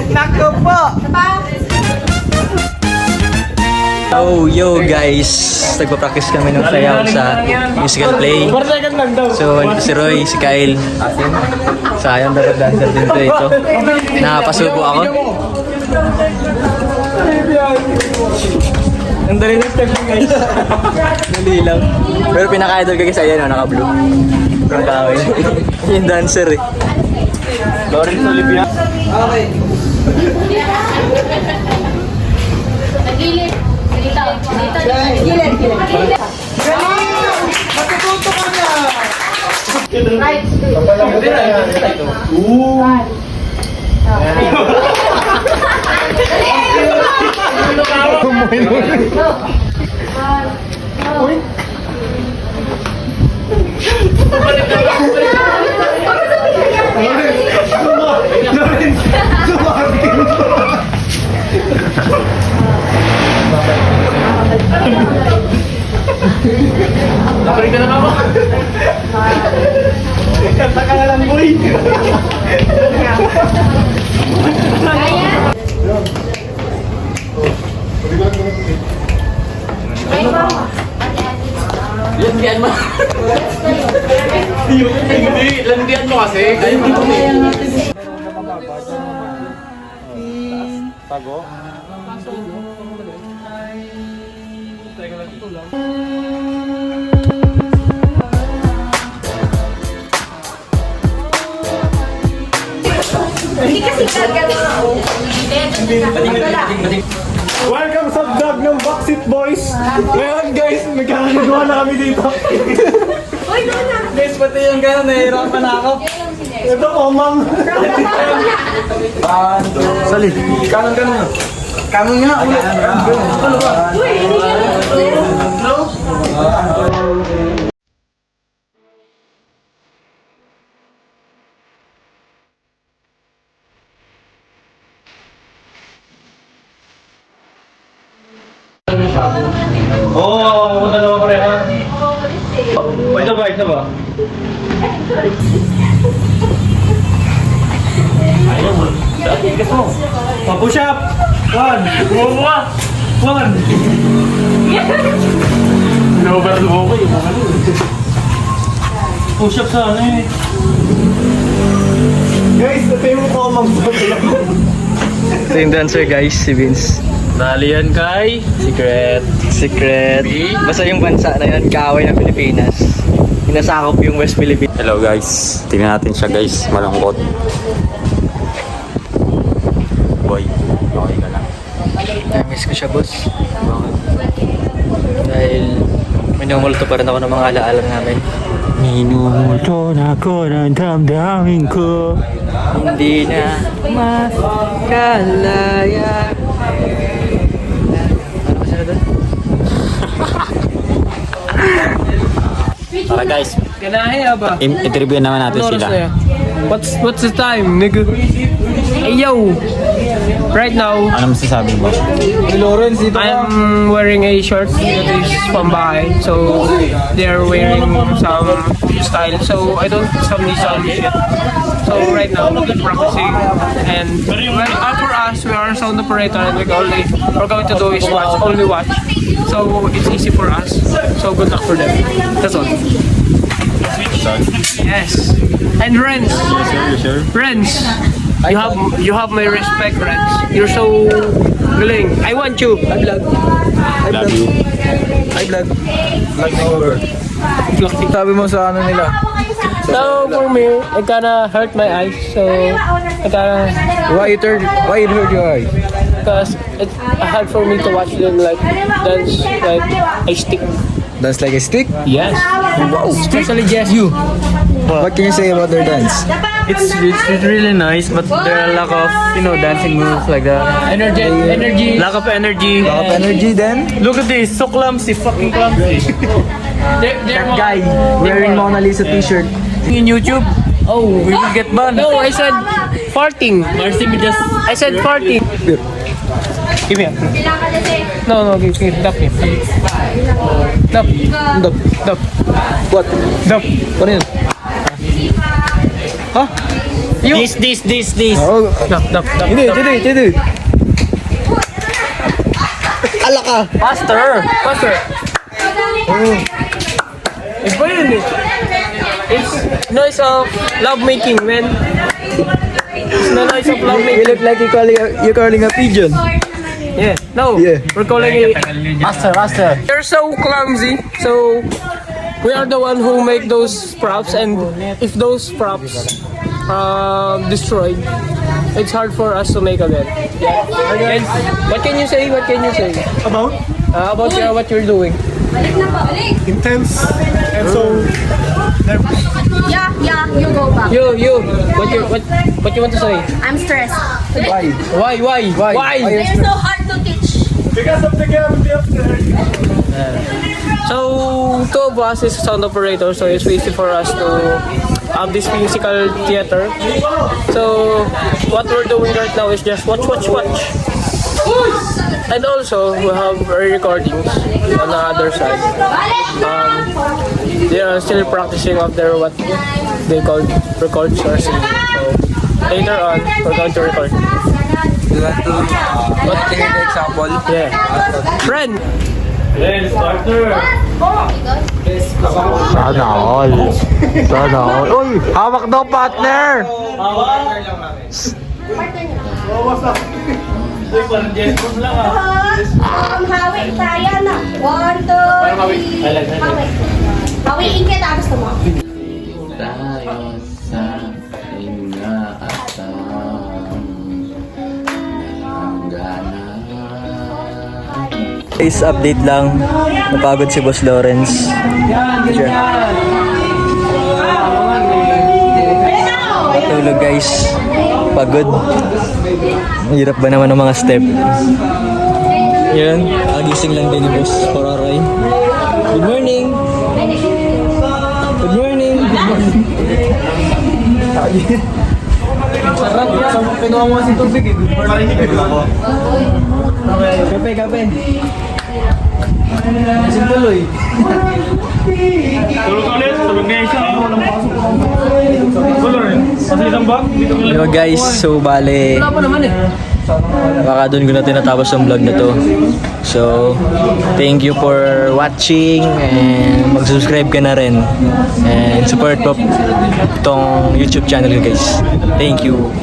Nako po! Yo guys, nagpa-practice kami ng sayaw sa musical play. So, si Roy, si Kyle, sayang dapat dancer din ito. Nakapasubo ako. Ang dali ng step guys. Dali lang. Pero pinaka-idol ka kasi ayan, naka-blue. Ang kawin. Yung dancer eh. Lawrence Olivia. Okay. Gilid. Dito. Gilid. Matututo ka na! Right. Nakulit ka na ako. Kanta ka na lang, boy. Landian mo. Hindi, landian mo kasi. Kaya mo Tago? Hindi kasi gagawin. Welcome sa vlog ng Backseat Boys! Ngayon guys, magkakagawa na kami dito. Uy, doon na. Guys, pati yung gano'n, nahihirapan na ako. Ito po, ma'am. Sali. Kanon ka na. Kanon nga. Ano ba? Uy, hindi ka na. No? Oo, pumunta naman pareha. Isa ba? Ayaw mo. Tigas mo. Push up! 1! Bumubuka! 1! Pinoverlo ko yung mga push up sa ano eh. Guys, natay mo ko mag-vlog. Ito yung dancer guys, si Vince. Dali yan kay Secret. Basta yung bansa na yun, kaaway ng Pilipinas. Pinasakop yung West Philippines. Hello guys, tingnan natin siya guys, malungkot. Boy, okay ka lang. Na-miss ko siya, boss. Dahil minumulto pa rin ako ng mga alaala namin. Minumulto na ko ng damdamin ko. Hindi na makalaya. Ano kasi na doon? Tara guys, Kanahiya ba? interview naman natin sila. What's the time, nigga? Hey yo! Right now, Ano masasabi mo? I'm wearing a shirt that is pambahay. So they're wearing some style. So I don't some style shit. So right now we're practicing, and for us we are sound operator, and we're going to do is only watch. So it's easy for us. So good luck for them. That's all. Yes. And Renz. Renz. You have my respect, Renz. You're so galing. I want you. I vlog. Love you. Hi, vlog. Vlog na over. Sabi mo sa ano nila? So for me, it kinda hurt my eyes. So I kinda Why it hurt your eyes? because it's hard for me to watch them like dance like a stick. Dance like a stick? Yes. Wow. Especially just you. What can you say about their dance? It's really nice, but there are a lack of dancing moves like that. Energy. Lack of energy. Lack of energy then? Look at this, so clumsy, fucking clumsy. That Guy wearing Mona Lisa t-shirt. In YouTube, oh, we will get banned. No, I said farting. Marcy, we just I said farting. Give me. Bilang ka kasi. No, give. Dap me. Dap. What? Dap. Ano yun? Ha? This. Oh, Dap. hindi. Ala ka! Faster. Iba yun eh. It's noise of lovemaking, man. It's the noise of You lovemaking. look like you're calling a pigeon. Yeah. No. Yeah. We're calling it. Master. They're so clumsy. So we are the one who make those props, and if those props destroyed, it's hard for us to make again. And what can you say? About About what you're doing? Balik na pa. Balik. intense and so nervous. Yeah, you go back. You. What you want to say? I'm stressed. Why? They're so hard to teach. Because of the gravity of the So, two of us is sound operator, so it's easy for us to have this musical theater. So, what we're doing right now is just watch. And also, we have recordings on the other side. They are still practicing of their what they call records or singing. So, later on, we're going to record. You want to take an example? Yeah. Friend! Sana all. Uy, hawak daw partner. Hawi tayo na. 1, 2, 3. Hawiin kita. Gusto mo? Tayo sa inaasam Guys, update lang. Napagod si Boss Lawrence. Sure. Tulog guys. Pagod. Hirap ba naman ang mga step? Yan. Agising lang din ni Boss Pararay. Good morning! Good morning! Sarap yan. Pinuha mo si tubig eh. Kape. Asin tuloy. Tulog na isa. Tulog rin. Kasi isang bag. Hello guys, so bale baka doon ko na tinatapos ang vlog na to. So, thank you for watching and mag-subscribe ka na rin and support po itong YouTube channel ko guys. Thank you.